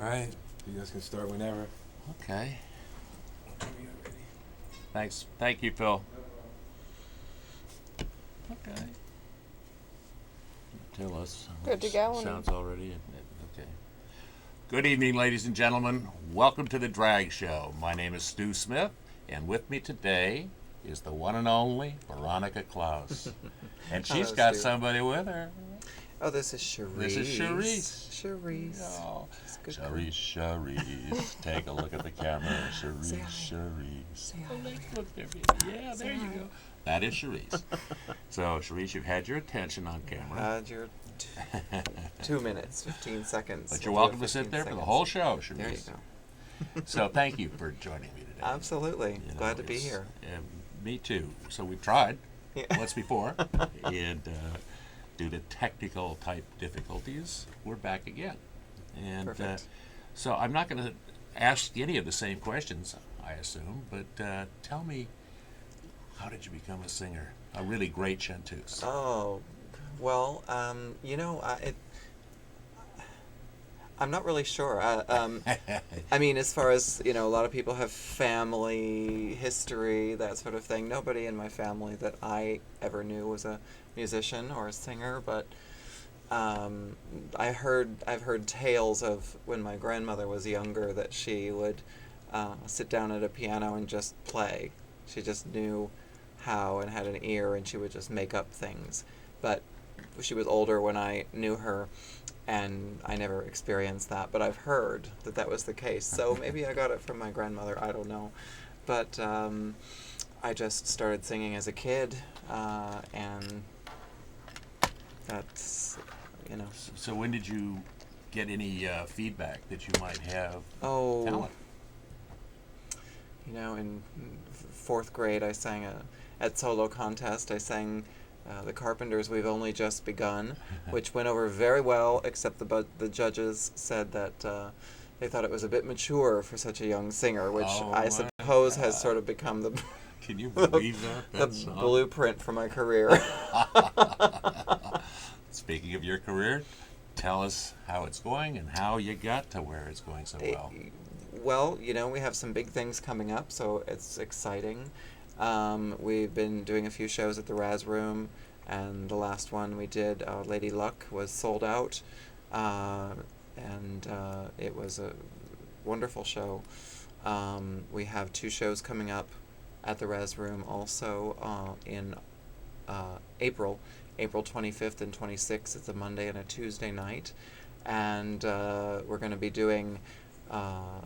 All right. You guys can start whenever. Okay. Thanks. Thank you, Phil. Okay. Tell us. Good to go. Sounds already. Okay. Good evening, ladies and gentlemen. Welcome to the Drag Show. My name is Stu Smith, and with me today is the one and only Veronica Klaus. And she's Hello, got Stu. somebody with her. Oh, this is Cherise. This is Cherise. Cherise. Oh, It's a good Cherise, Cherise. Take a look at the camera. Say Cherise, hi. Cherise. Say hi. Look there, baby. Yeah, Say there you hi. go. That is Cherise. So, Cherise, you've had your attention on camera. Had your 2 minutes, 15 seconds. But you're We'll do welcome to sit 15 there for the seconds. whole show, Cherise. There you go. So, thank you for joining me today. Absolutely. You know, Glad to be it's- here. Me too. So, we've tried Yeah. once before, and due to technical type difficulties, we're back again. And Perfect. so, I'm not going to ask any of the same questions, I assume, but tell me, how did you become a singer? A really great chanteuse. Oh, well, I'm not really sure. I mean, as far as, a lot of people have family history, that sort of thing. Nobody in my family that I ever knew was a musician or a singer, but I've heard tales of when my grandmother was younger that she would sit down at a piano and just play. She just knew how and had an ear, and she would just make up things. But she was older when I knew her, and I never experienced that, but I've heard that that was the case. So maybe I got it from my grandmother, I don't know. But I just started singing as a kid, and that's, So, when did you get any feedback that you might have Oh, talent? in fourth grade I sang at solo contest. I sang the Carpenters' We've Only Just Begun, which went over very well, except the judges said that they thought it was a bit mature for such a young singer, which Oh I my suppose has God. sort of become the Can you believe that? the That's blueprint for my career. Speaking of your career, tell us how it's going and how you got to where it's going so well. Well, we have some big things coming up, so it's exciting. We've been doing a few shows at the Raz Room, and the last one we did, Lady Luck, was sold out, and it was a wonderful show. We have 2 shows coming up at the Raz Room also in April 25th and 26th. It's a Monday and a Tuesday night, and we're going to be doing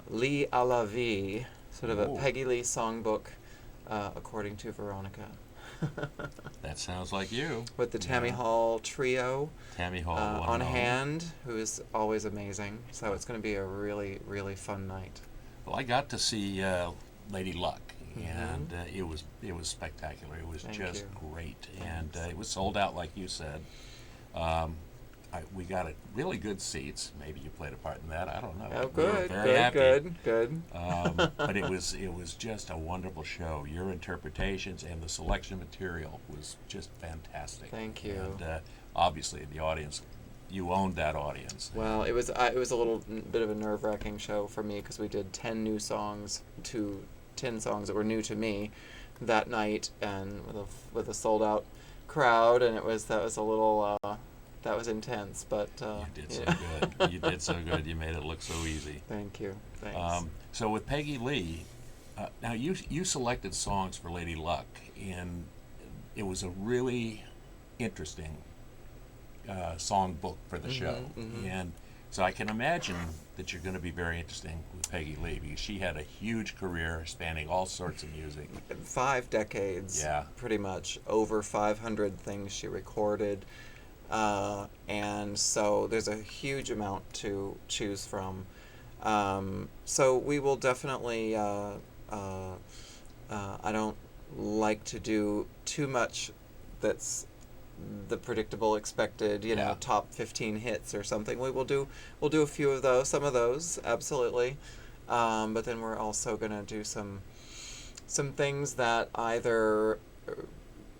Lee à la Vie, sort of Ooh. a Peggy Lee songbook, according to Veronica. That sounds like you. With the Tammy Yeah. Hall trio Tammy Hall one on and only. hand, who is always amazing. So it's going to be a really, really fun night. Well, I got to see Lady Luck, Mhm. and it was spectacular. It was Thank just you. great, and Thanks. it was sold out, like you said. We got really good seats. Maybe you played a part in that. I don't know. Oh, We were good, very good, happy. good. But it was just a wonderful show. Your interpretations and the selection of material was just fantastic. Thank you. And obviously, the audience, you owned that audience. Well, it was a little bit of a nerve-wracking show for me because we did 10 new songs, 10 songs that were new to me that night, and with a sold-out crowd, and that was a little that was intense, but You did so yeah. good. You did so good. You made it look so easy. Thank you. Thanks. So with Peggy Lee, now you selected songs for Lady Luck, and it was a really interesting song book for the show. Mhm. And so I can imagine that you're going to be very interesting with Peggy Lee because she had a huge career spanning all sorts of music. 5 decades, Yeah. pretty much. Over 500 things she recorded. And so there's a huge amount to choose from. So we will definitely, I don't like to do too much that's the predictable, expected, Yeah. top 15 hits or something. We'll do a few of those, some of those, absolutely. But then we're also going to do some things that either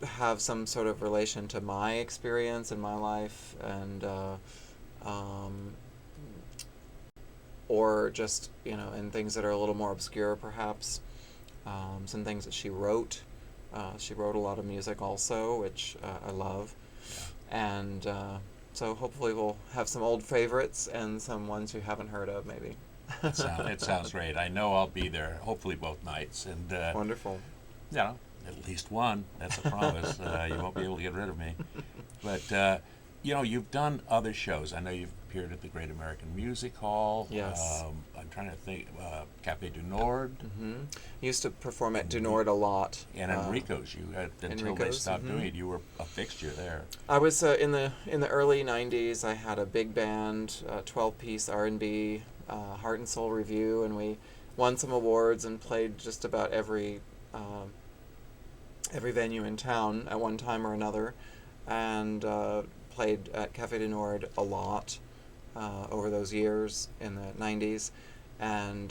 have some sort of relation to my experience in my life, and or just, in things that are a little more obscure, perhaps. Some things that she wrote. She wrote a lot of music also, which I love. Yeah. And so hopefully we'll have some old favorites and some ones you haven't heard of, maybe. It sounds great. I know I'll be there, hopefully both nights. And, Wonderful. at least one. That's a promise. You won't be able to get rid of me. But, you've done other shows. I know you've appeared at the Great American Music Hall. Yes. I'm trying to think. Cafe du Nord. Mm-hmm. Used to perform at Du Nord a lot. And Enrico's. Until they Enrico's, stopped doing it, you were a fixture there. I was in the early '90s. I had a big band, 12-piece R&B, Heart and Soul Review, and we won some awards and played just about every venue in town at one time or another, and played at Cafe du Nord a lot over those years in the '90s. And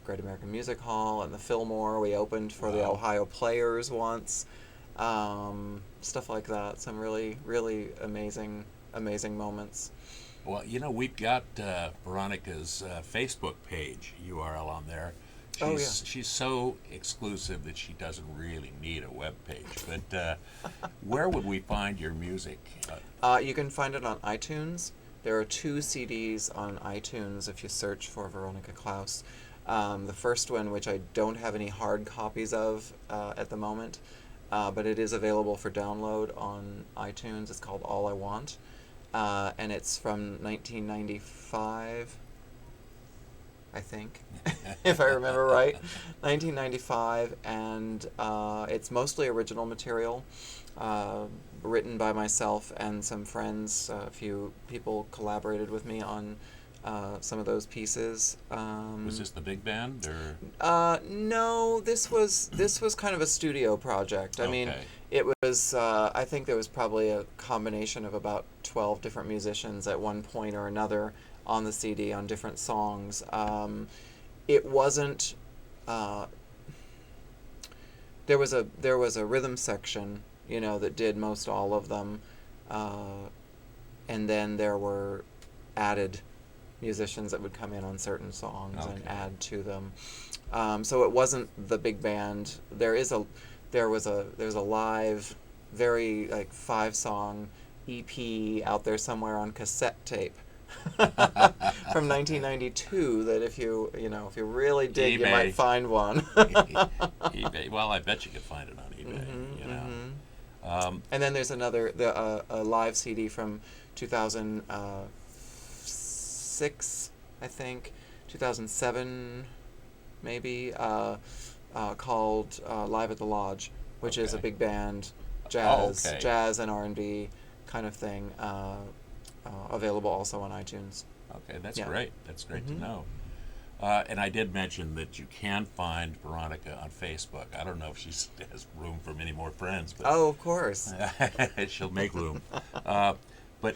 Great American Music Hall and the Fillmore. We opened for the Ohio Players once, stuff like that. Some really, really amazing moments. Well, we've got Veronica's Facebook page URL on there. She's so exclusive that she doesn't really need a web page. But where would we find your music? You can find it on iTunes. There are 2 CDs on iTunes if you search for Veronica Klaus. The first one, which I don't have any hard copies of at the moment, but it is available for download on iTunes. It's called All I Want, and it's from 1995, I think, if I remember right. 1995, and it's mostly original material. Written by myself and some friends. A few people collaborated with me on some of those pieces. Was this the big band, or? No, this was kind of a studio project. I mean, it was. I think there was probably a combination of about 12 different musicians at one point or another on the CD on different songs. It wasn't. There was a rhythm section, that did most all of them, and then there were added musicians that would come in on certain songs and add to them. So it wasn't the big band. There's a live, very 5-song EP out there somewhere on cassette tape from 1992. That if you really dig, eBay. you might find one. eBay. Well, I bet you could find it on eBay. And then there's a live CD from 2006, I think, 2007, maybe, called Live at the Lodge, which is a big band, jazz and R&B kind of thing, available also on iTunes. Okay, that's great. That's great to know. And I did mention that you can find Veronica on Facebook. I don't know if she has room for many more friends. But oh, of course. She'll make room. But,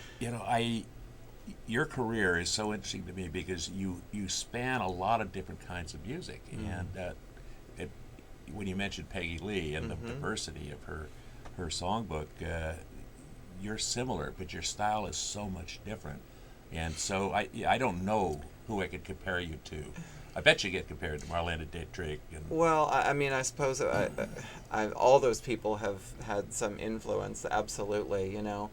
your career is so interesting to me because you span a lot of different kinds of music. And when you mentioned Peggy Lee and the diversity of her songbook, you're similar, but your style is so much different. And so I don't know who I could compare you to. I bet you get compared to Marlena Dietrich. Well, I mean, I suppose all those people have had some influence, absolutely, and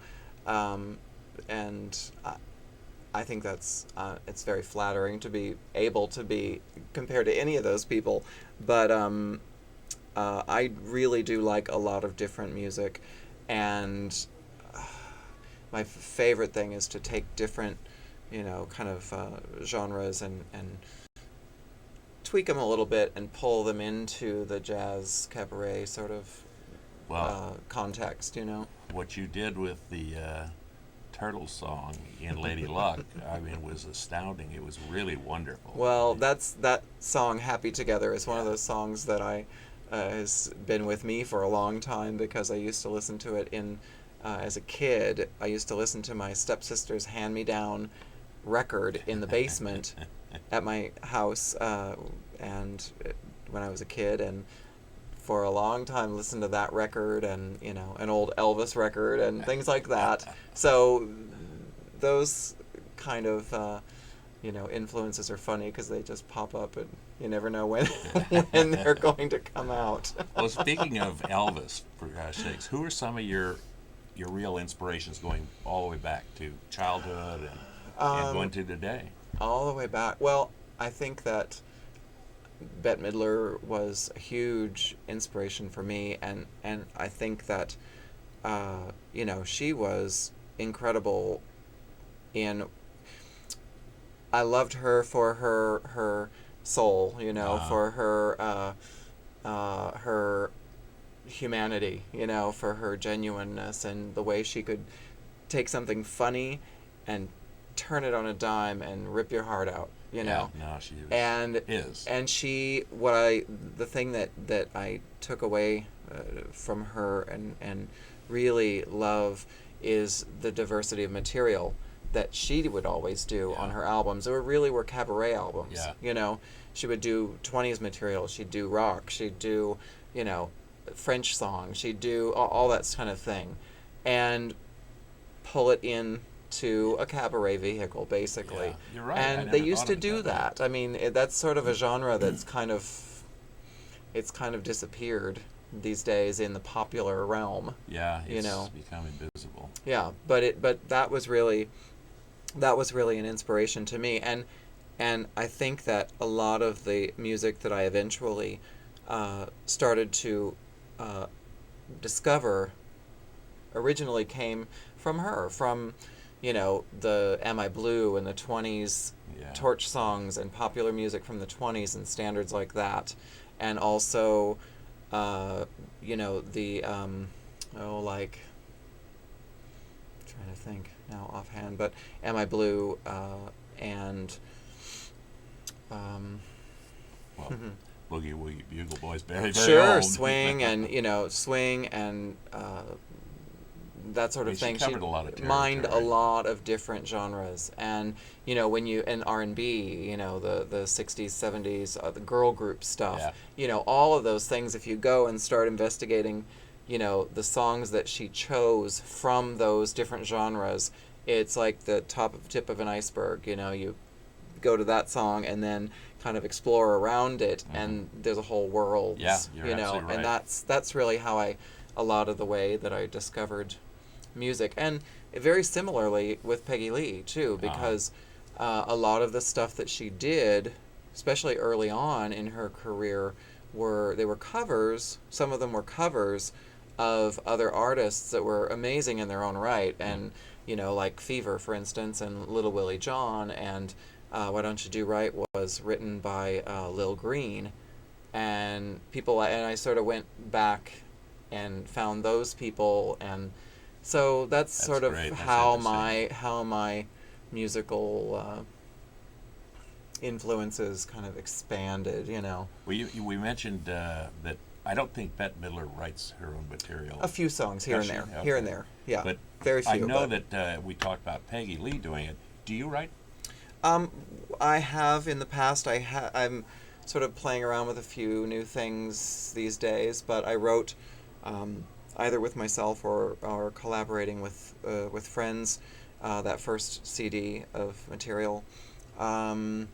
I think that's it's very flattering to be able to be compared to any of those people. But I really do like a lot of different music, and my favorite thing is to take different kind of genres and tweak them a little bit and pull them into the jazz cabaret sort of context, What you did with the turtle song in Lady Luck, I mean, was astounding. It was really wonderful. Well, that song, Happy Together, is one of those songs that has been with me for a long time because I used to listen to it as a kid. I used to listen to my stepsister's hand-me-down record in the basement at my house and when I was a kid, and for a long time listened to that record and an old Elvis record and things like that. So those kind of influences are funny because they just pop up and you never know when when they're going to come out. Well, speaking of Elvis, for gosh sakes, who are some of your real inspirations going all the way back to childhood and going to today? All the way back. Well, I think that Bette Midler was a huge inspiration for me, and I think that she was incredible in. I loved her for her soul, for her humanity, for her genuineness and the way she could take something funny and turn it on a dime and rip your heart out, No, she was, and is. and the thing that I took away from her and really love is the diversity of material that she would always do on her albums. They were cabaret albums. Yeah. She would do 20s material, she'd do rock, she'd do, French songs, she'd do all that kind of thing, and pull it in to a cabaret vehicle, basically. Yeah, you're right. And they used to do that. I mean, that's sort of a genre that's kind of disappeared these days in the popular realm. Yeah, it's become invisible. Yeah, but that was really an inspiration to me, and I think that a lot of the music that I eventually started to discover originally came from her, from the Am I Blue and the 20s torch songs and popular music from the 20s and standards like that, and also the like, trying to think now offhand, but Am I Blue and Boogie Woogie Bugle Boys, very, very sure, old. swing and swing and that sort of thing. She covered a lot of territory. Mined a lot of different genres, and when you in R&B, the 60s, 70s, the girl group stuff, all of those things. If you go and start investigating, the songs that she chose from those different genres, it's like the tip of an iceberg. You go to that song and then kind of explore around it, and there's a whole world. Yeah, you're absolutely right. And that's really how a lot of the way that I discovered music, and very similarly with Peggy Lee too, because a lot of the stuff that she did, especially early on in her career, were covers. Some of them were covers of other artists that were amazing in their own right, and like Fever, for instance, and Little Willie John, and Why Don't You Do Right was written by Lil Green, and I sort of went back and found those people, and so that's sort of great. how my musical influences kind of expanded. Well, we mentioned that I don't think Bette Midler writes her own material. A few songs here and there, here and there. Yeah, but very few. I know that we talked about Peggy Lee doing it. Do you write? I have in the past. I'm sort of playing around with a few new things these days, but I wrote either with myself or collaborating with friends that first CD of material, and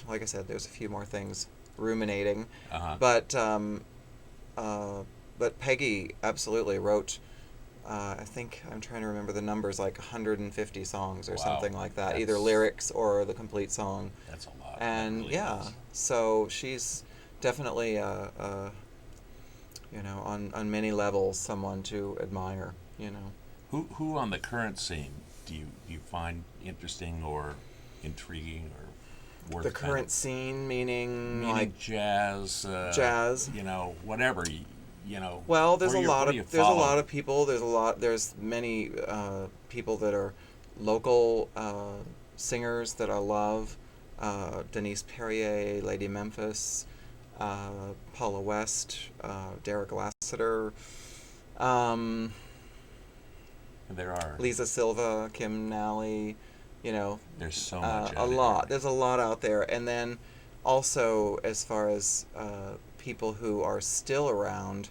like I said, there's a few more things ruminating, but Peggy absolutely wrote. I think I'm trying to remember the numbers, like 150 songs or something like that, either lyrics or the complete song. That's a lot. And really is. So she's definitely on many levels someone to admire. Who on the current scene do you find interesting or intriguing or worth? The current scene, meaning like jazz. Jazz. Whatever. Well, there's a lot of people. There's many people that are local singers that I love. Denise Perrier, Lady Memphis, Paula West, Derek Lassiter. There are Lisa Silva, Kim Nally. There's so much. A lot. There's a lot out there, and then also as far as people who are still around.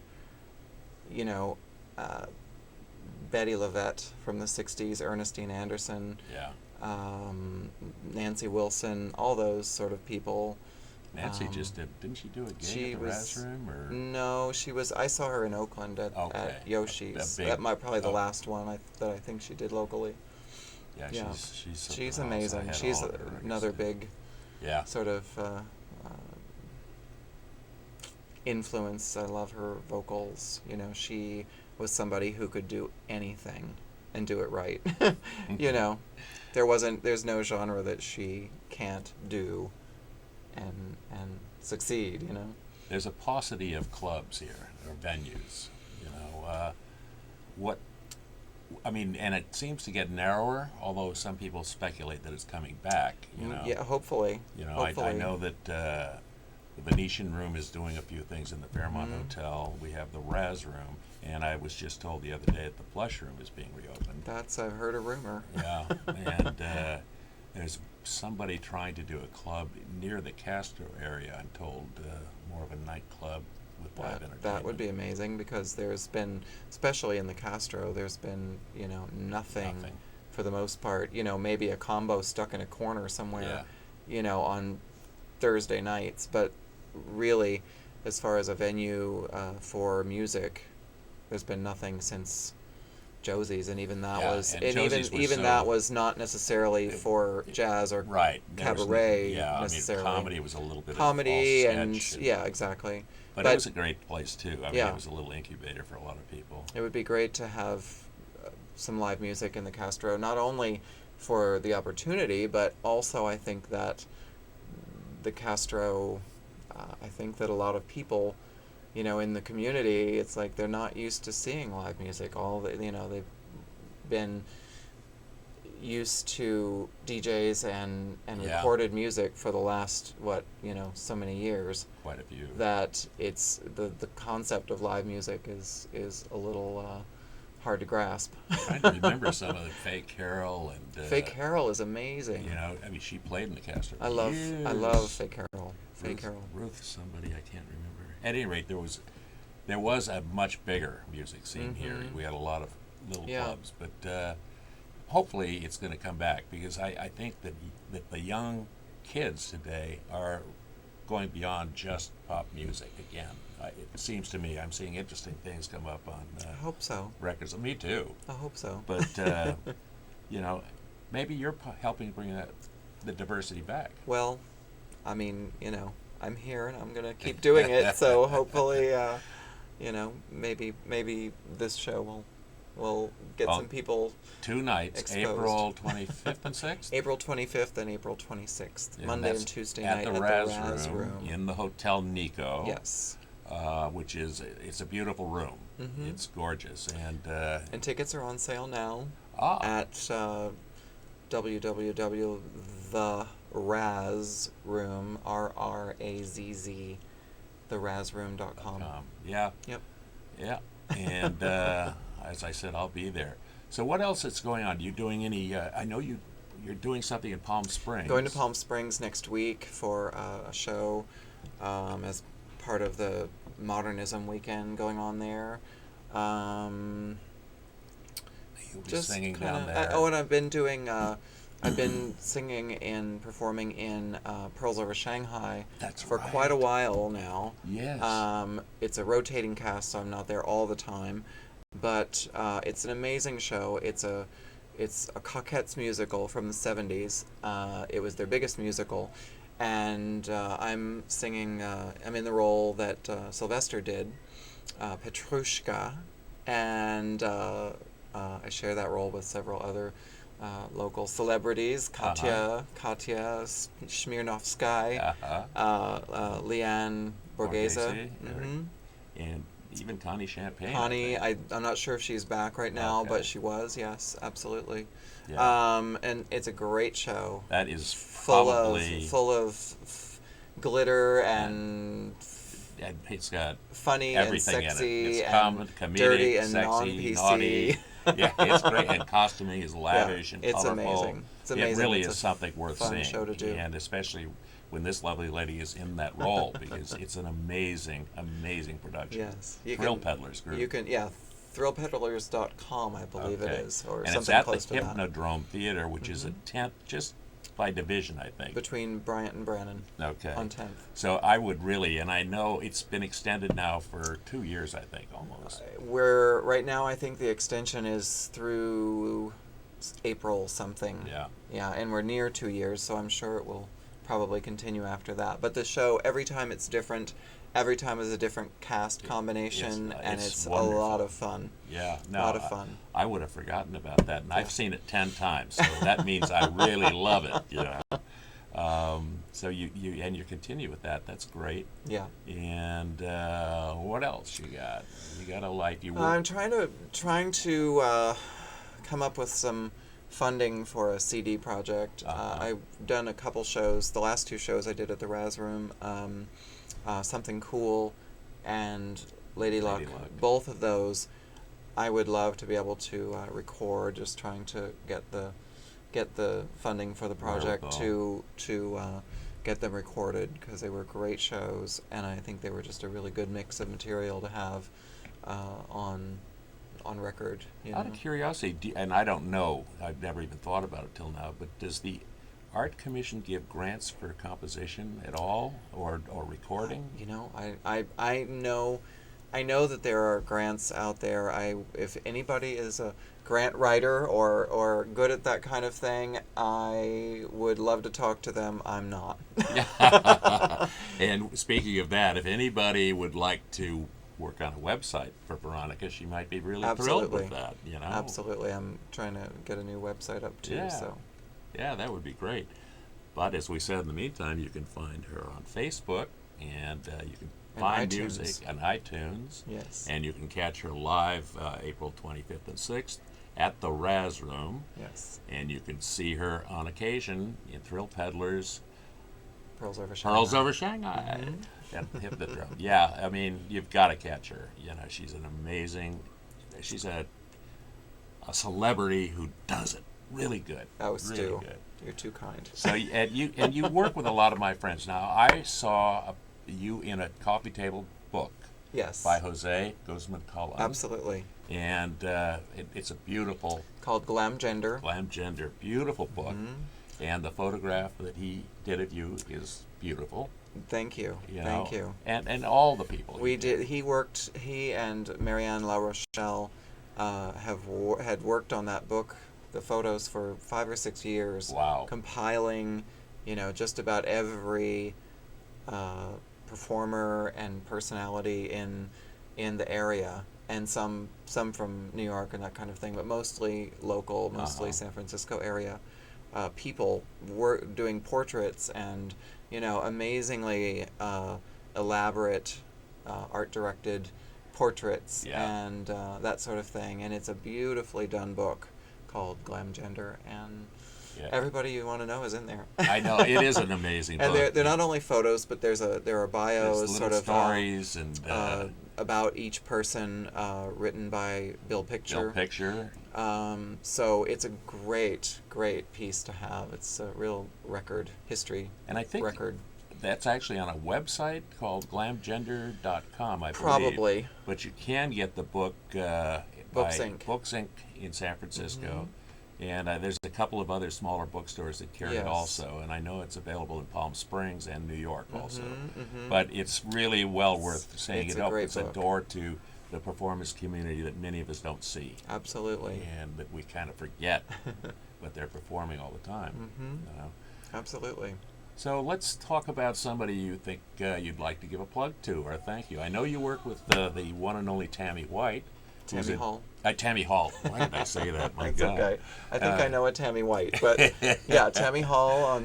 Betty LaVette from the 60s, Ernestine Anderson, Nancy Wilson, all those sort of people. Nancy just didn't she do a gig at the Raz Room? Or? No, she was. I saw her in Oakland at Yoshi's. That might probably the last one that I think she did locally. Yeah, she's amazing. She's another big sort of influence. I love her vocals. You know, she was somebody who could do anything and do it right. You know, there's no genre that she can't do and succeed, you know. There's a paucity of clubs here, or venues, you know. And it seems to get narrower, although some people speculate that it's coming back, you know. Yeah, hopefully. You know, hopefully. I know that the Venetian Room is doing a few things in the Fairmont Hotel. We have the Raz Room, and I was just told the other day that the Plush Room is being reopened. I've heard a rumor. Yeah, and there's somebody trying to do a club near the Castro area, I'm told, more of a nightclub with live entertainment. That would be amazing, because there's been, especially in the Castro, there's been, you know, nothing for the most part. You know, maybe a combo stuck in a corner somewhere, you know, on Thursday nights. But really, as far as a venue for music, there's been nothing since Josie's, and even that that was not necessarily for jazz or cabaret necessarily. I mean, comedy was a little bit comedy of and exactly. But it was a great place too. I mean, it was a little incubator for a lot of people. It would be great to have some live music in the Castro, not only for the opportunity, but also I think that the Castro, I think that a lot of people, you know, in the community, it's like they're not used to seeing live music. They've been used to DJs and recorded music for the last, so many years. Quite a few. That it's the concept of live music is a little hard to grasp. I remember some of the Faye Carroll and Faye Carroll is amazing. You know, I mean, she played in the Castro. I love Faye Carroll. Ruth, somebody I can't remember. At any rate, there was a much bigger music scene here. We had a lot of little clubs, but hopefully it's going to come back, because I think that the young kids today are going beyond just pop music again. It seems to me I'm seeing interesting things come up on I hope so. records. Me too. I hope so. But you know, maybe you're helping bring the diversity back. Well, I mean, you know, I'm here and I'm gonna keep doing it. So hopefully, you know, maybe this show will get some people. 2 nights, exposed. April 25th and 6th. April 25th and April 26th, Monday and Tuesday at night the at Raz the Raz Room in the Hotel Nico. Yes. Which it's a beautiful room. It's gorgeous, and tickets are on sale now at www.therazroom RRAZZ therazroom.com. Yeah. Yep. Yeah. And as I said, I'll be there. So what else is going on? You doing any? I know you're doing something in Palm Springs. Going to Palm Springs next week for a show as part of the Modernism weekend going on there. You'll be Just singing kinda, down there. and I've been doing. I've been singing and performing in Pearls Over Shanghai for quite a while now. Yes. It's a rotating cast, so I'm not there all the time, but it's an amazing show. It's a Cockettes musical from the 70s. It was their biggest musical, and I'm singing. I'm in the role that Sylvester did, Petrushka, and I share that role with several other local celebrities: Katya Smirnovskaya, Leanne Borghese, and even Connie Champagne. Connie, I'm not sure if she's back right now, Okay. but she was. Yes, absolutely. Yeah. And it's a great show. That is Full probably of glitter and it's got funny and everything sexy in it. It's and comedic, dirty and sexy, non-PC. naughty. Yeah, it's great, and costuming is lavish and it's colorful. amazing. It's amazing. It really It's is a something worth fun seeing, show to do. and especially when this lovely lady is in that role, because it's an amazing production. Yes. Thrill Peddlers Group. You can, thrillpeddlers.com, I believe it is, or and something it's at close the to that. Hypnodrome Theater, which is a tent just by division, I think. between Bryant and Brannon Okay. on 10th. So I would really, and I know it's been extended now for 2 years, I think, almost. We're right now. I think the extension is through April something. Yeah. Yeah, and we're near 2 years, so I'm sure it will probably continue after that. But the show, every time it's different, every time is a different cast combination, and it's a wonderful. lot of fun. Yeah, no, A lot of fun. I would have forgotten about that, and I've seen it 10 times, so that means I really love it. You know, so you continue with that. That's great. Yeah. And what else you got? You got a life. You work. I'm trying to come up with some funding for a CD project. I've done a couple shows. The last 2 shows I did at the Raz Room, Something Cool and Lady Luck. Both of those, I would love to be able to record. Just trying to get the funding for the project to get them recorded, because they were great shows, and I think they were just a really good mix of material to have on record. Out of curiosity, and I don't know, I've never even thought about it till now, but does the Art Commission give grants for composition at all, or recording? I know that there are grants out there. If anybody is a grant writer or good at that kind of thing, I would love to talk to them. I'm not. And speaking of that, if anybody would like to work on a website for Veronica, she might be really thrilled with that. You know, absolutely. I'm trying to get a new website up too. Yeah. So. Yeah, that would be great. But as we said, in the meantime, you can find her on Facebook, and you can find music on iTunes. Yes. And you can catch her live April 25th and 6th at the Raz Room. Yes. And you can see her on occasion in Thrill Peddlers. Pearls Over Shanghai. Pearls Over Shanghai. And Hypnodrome. Yeah, I mean, you've got to catch her. You know, she's an amazing, she's a celebrity who does it really good. Oh, really Stu, good. you're too kind. So and you work with a lot of my friends. Now, I saw you in a coffee table book. Yes. By Jose Guzman Cullen. Absolutely. And it's a beautiful. Called Glam Gender. Glam Gender, beautiful book. Mm-hmm. And the photograph that he did of you is beautiful. Thank you. Thank you. And all the people. We did. He and Marianne La Rochelle had worked on that book, the photos, for 5 or 6 years. Wow. Compiling, just about every performer and personality in the area, and some from New York and that kind of thing, but mostly local, mostly San Francisco area. People were doing portraits and amazingly elaborate art directed portraits and that sort of thing, and it's a beautifully done book called Glam Gender, and everybody you want to know is in there. I know, it is an amazing book. And they're not only photos, but there are bios, sort of stories and about each person, written by Bill Picture. So it's a great piece to have. It's a real record, history. And I think record. That's actually on a website called glamgender.com, I believe. Probably. But you can get the book by Books Inc. in San Francisco. And there's a couple of other smaller bookstores that carry it also. And I know it's available in Palm Springs and New York also. But it's really well worth saying. It opens a door to the performance community that many of us don't see. Absolutely. And that we kind of forget, but they're performing all the time. You know? Absolutely. So let's talk about somebody you think you'd like to give a plug to or thank you. I know you work with the one and only Tammy White. Tammy Hall. Tammy Hall. Why did I say that? My It's God. okay. I think I know a Tammy White, but yeah, Tammy Hall,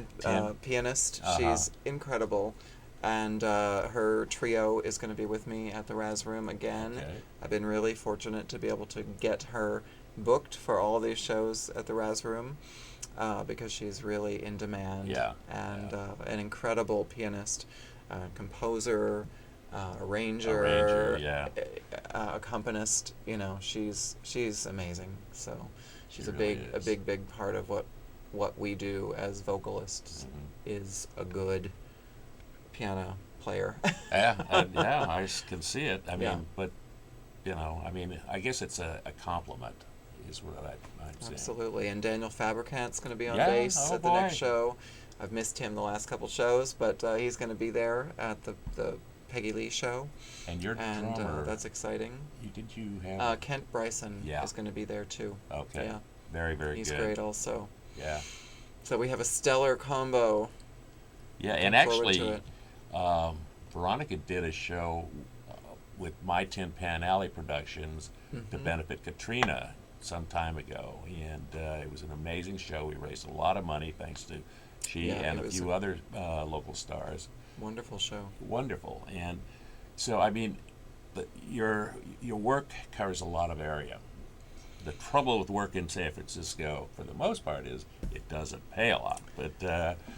pianist. She's incredible, and her trio is going to be with me at the Raz Room again. Okay. I've been really fortunate to be able to get her booked for all these shows at the Raz Room, because she's really in demand. Yeah. And an incredible pianist, composer. Arranger, accompanist. She's amazing. So she's a big part of what we do as vocalists. Is a good piano player. I can see it. I mean, but I guess it's a compliment. is what I'm saying. Absolutely. And Daniel Fabricant's going to be on Yeah, bass oh at the next boy. show. I've missed him the last couple shows, but he's going to be there at the Peggy Lee show. And your And drummer, that's exciting. did you have? Kent Bryson Yeah. is going to be there too. Okay. Yeah. Very, very He's good. great also. Yeah. So we have a stellar combo. Yeah, and Looking forward actually, to Veronica did a show with My Tin Pan Alley Productions to Mhm. benefit Katrina some time ago, and it was an amazing show. We raised a lot of money thanks to she Yeah, and it a was few a- other local stars. Wonderful show. Wonderful, and so I mean, your work covers a lot of area. The trouble with work in San Francisco, for the most part, is it doesn't pay a lot. But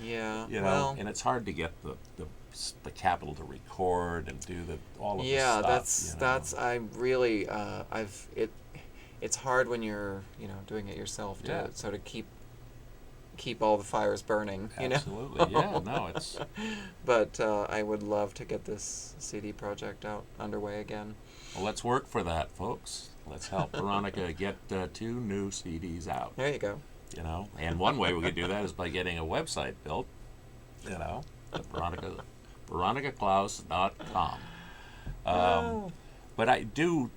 Yeah. you know, Well, and it's hard to get the capital to record and do all of yeah, the stuff. that's I really it's hard when you're doing it yourself to Yeah. sort of keep all the fires burning. Absolutely, yeah. No, it's But I would love to get this CD project out underway again. well. Let's work for that, folks. Let's help Veronica get 2 new CDs out. There you go. And one way we could do that is by getting a website built. VeronicaKlaus.com. Oh. But I do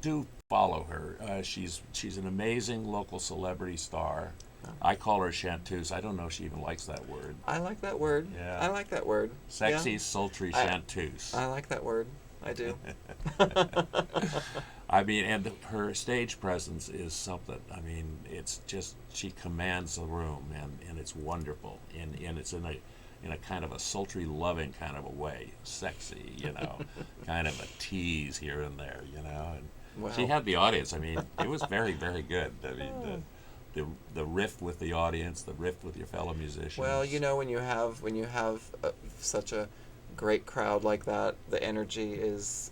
follow her. She's an amazing local celebrity star. I call her chanteuse. I don't know if she even likes that word. I like that word. Yeah. I like that word. Sexy, Yeah. sultry I- chanteuse. I like that word. I do. I mean, and her stage presence is something. I mean, it's just she commands the room, and it's wonderful, and it's in a kind of a sultry, loving kind of a way, sexy, kind of a tease here and there, and Wow. she had the audience. I mean, it was very, very good. I mean, the riff with the audience, the riff with your fellow musicians. Well, when you have such a great crowd like that, the energy is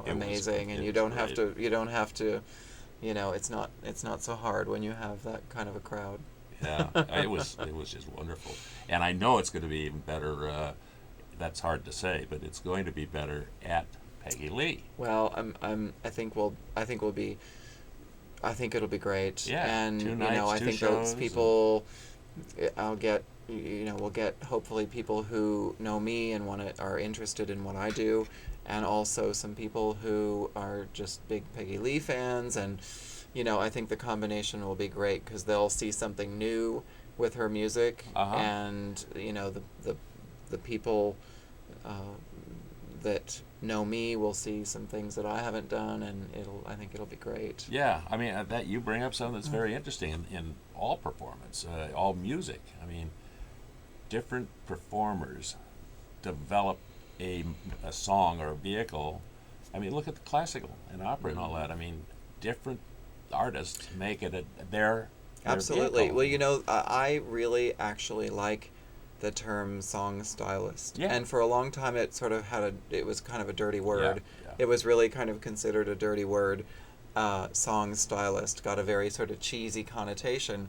amazing, and you don't have to it's not so hard when you have that kind of a crowd. Yeah, it was just wonderful, and I know it's going to be even better. That's hard to say, but it's going to be better at Peggy Lee. Well, I think it'll be great. Yeah, and 2 nights, I 2 think shows, those people, I'll get we'll get hopefully people who know me and are interested in what I do, and also some people who are just big Peggy Lee fans, and I think the combination will be great because they'll see something new with her music, and the people that know me will see some things that I haven't done, and I think it'll be great. Yeah, I mean that you bring up something that's very interesting in all performance, all music. I mean, different performers develop a song or a vehicle. I mean, look at the classical and opera and all that. I mean, different artists make it their Absolutely. vehicle. Well, I really actually like the term song stylist. Yeah. And for a long time it sort of it was kind of a dirty word. Yeah. It was really kind of considered a dirty word. Song stylist got a very sort of cheesy connotation,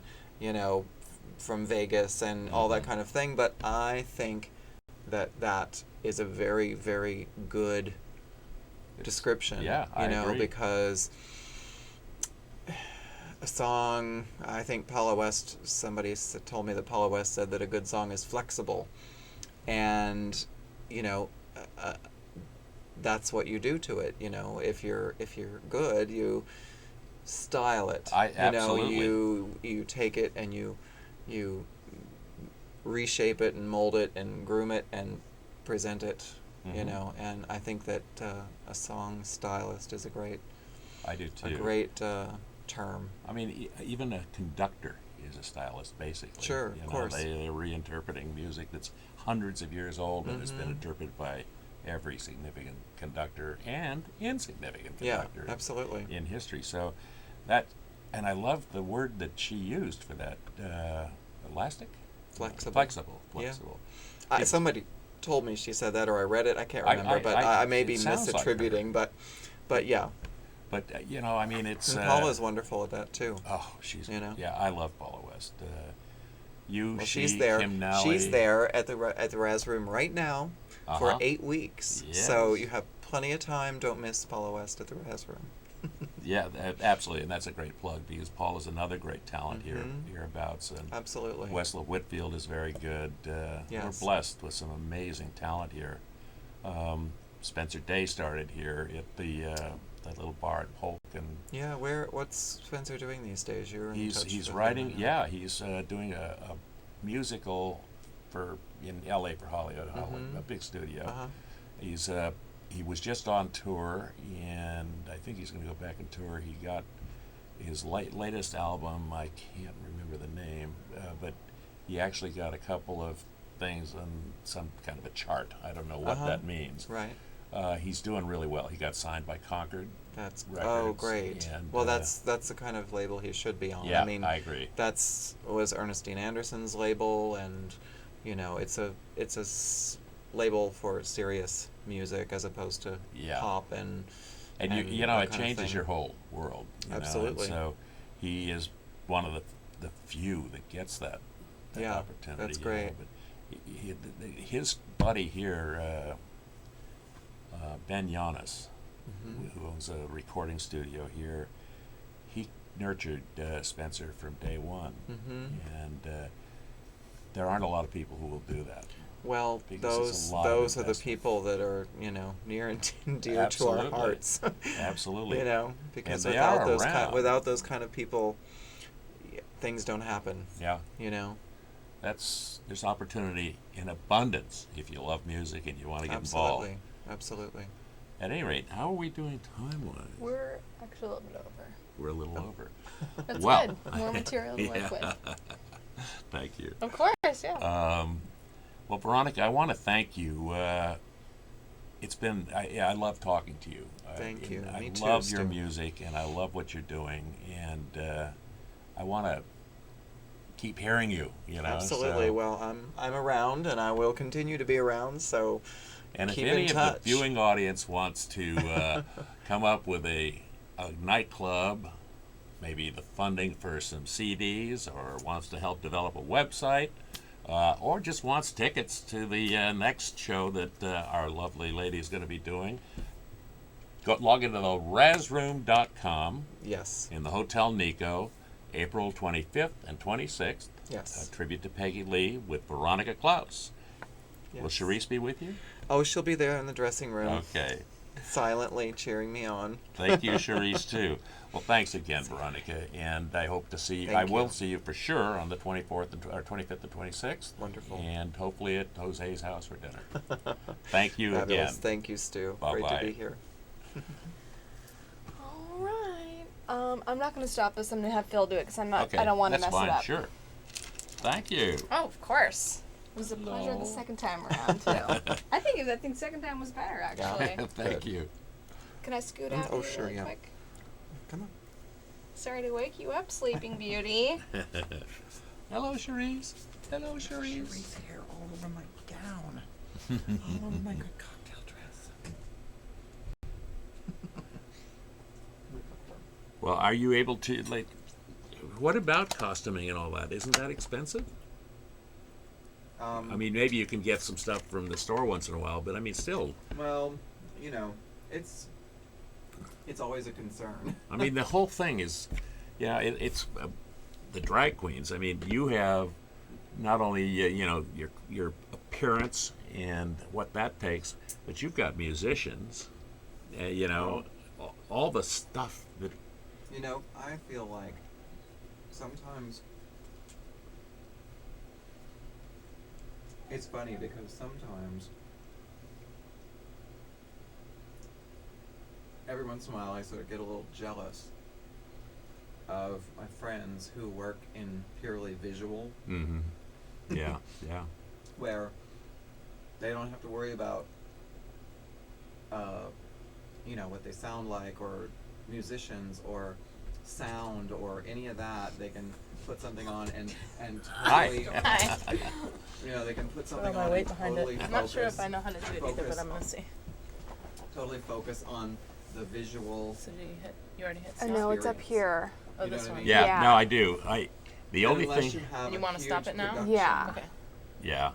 from Vegas and all that kind of thing. But I think that is a very, very good description. Yeah, I agree. Because a song, I think Paula West, somebody told me that Paula West said that a good song is flexible, and that's what you do to it. If you're good, you style it. Absolutely. You take it and you reshape it and mold it and groom it and present it. And I think that a song stylist is a great I do too. Term. I mean, even a conductor is a stylist, basically. Sure, of course. They're reinterpreting music that's hundreds of years old and has been interpreted by every significant conductor and insignificant conductor absolutely. in history. So and I love the word that she used for that, elastic? Flexible. Flexible. Yeah. Somebody told me she said that, or I read it. I can't remember, but I may be it sounds like misattributing. But yeah. But I mean, it's. And Paula's wonderful at that too. Oh, she's. Yeah, I love Paula West. She's there. Kim Nally. She's there at the Raz Room right now for 8 weeks. Yes. So you have plenty of time. Don't miss Paula West at the Raz Room. Yeah, absolutely, and that's a great plug because Paul is another great talent Mhm. hereabouts, and Absolutely. Westlaw Whitfield is very good. Yes. We're blessed with some amazing talent here. Spencer Day started here at that little bar at Polk, and Yeah, what's Spencer doing these days? You're in touch he's with writing. him, Yeah, he's doing a musical in L.A. for Hollywood, Mhm. a big studio. Uh-huh. He's he was just on tour, and I think he's going to go back and tour. He got his latest album. I can't remember the name, but he actually got a couple of things on some kind of a chart. I don't know what Uh-huh. that means. Right. He's doing really well. He got signed by Concord. That's Records, great. and, Well, that's the kind of label he should be on. Yeah, I mean, I agree. was Ernestine Anderson's label, and it's a label for serious music as opposed to Yeah. pop and And and it that kind of changes thing. your whole world. And Absolutely. so he is one of the few that gets that Yeah, opportunity. that's great. But his buddy here, Ben Yanis, Mhm. who owns a recording studio here, he nurtured Spencer from day one. Mhm. And there aren't a lot of people who will do that. Well, Because it's a lot of those are the investment. people that are near and dear to our Absolutely. hearts. Absolutely. Because And they without are those around. without those kind of people, things don't happen. Yeah. You know. There's opportunity in abundance if you love music and you want to get Absolutely. involved. Absolutely. At any rate, how are we doing time-wise? We're actually a little bit over. We're a little over. That's Well, good. More material to work with. Thank you. Of course, yeah. Well, Veronica, I want to thank you. It's been I love talking to you. Thank you. I Me too, love your Stu. music and I love what you're doing, and I want to keep hearing you. Absolutely. so- Well, I'm around, and I will continue to be around. So And if keep any in of touch. the viewing audience wants to come up with a nightclub, maybe the funding for some CDs, or wants to help develop a website, or just wants tickets to the next show that our lovely lady is going to be doing, log into the razroom.com Yes. in the Hotel Nico, April 25th and 26th. Yes. A tribute to Peggy Lee with Veronica Klaus. Will Yes. Charisse be with you? Oh, she'll be there in the dressing room, Okay. silently cheering me on. Thank you, Charisse, too. Well, thanks again, Veronica, and I hope to see you. Thank I will you. see you for sure on the 24th or 25th and 26th. Wonderful. And hopefully at Jose's house for dinner. Thank you Fabulous. again. Thank you, Stu. Bye-bye. Great to be here. All right. I'm not going to stop this. I'm going to have Phil do it because Okay, I don't want to that's mess fine. it up. Sure. Thank you. Oh, of course. It was a pleasure the No. second time around too. I think second time was better actually. Thank Good. you. Can I scoot out? Oh, here sure, really yeah. quick? Come on. Sorry to wake you up, Sleeping Beauty. Hello, Charisse. Hello, Charisse. Cherry's hair all over my gown. All over my good cocktail dress. Well, are you able to, what about costuming and all that? Isn't that expensive? I mean, maybe you can get some stuff from the store once in a while, but I mean, still. Well, it's always a concern. I mean, the whole thing is, it's the drag queens. I mean, you have not only your appearance and what that takes, but you've got musicians. All the stuff that. I feel like sometimes it's funny because sometimes every once in a while I sort of get a little jealous of my friends who work in purely visual, Mm-hmm. Yeah, yeah. where they don't have to worry about what they sound like, or musicians, or sound, or any of that. They can put something on and Hi. totally, Hi. they can put Throw something my on weight and behind totally it. focus, I'm not sure if I know how to do it either, focus but I'm gonna see. totally focus on the visual. So you already hit I stop? know it's up Experience. here. Oh, You know this what I one. mean? Yeah, Yeah. no, I do. The And only unless thing. you have And you a wanna stop huge it now? production, Yeah. Okay. Yeah.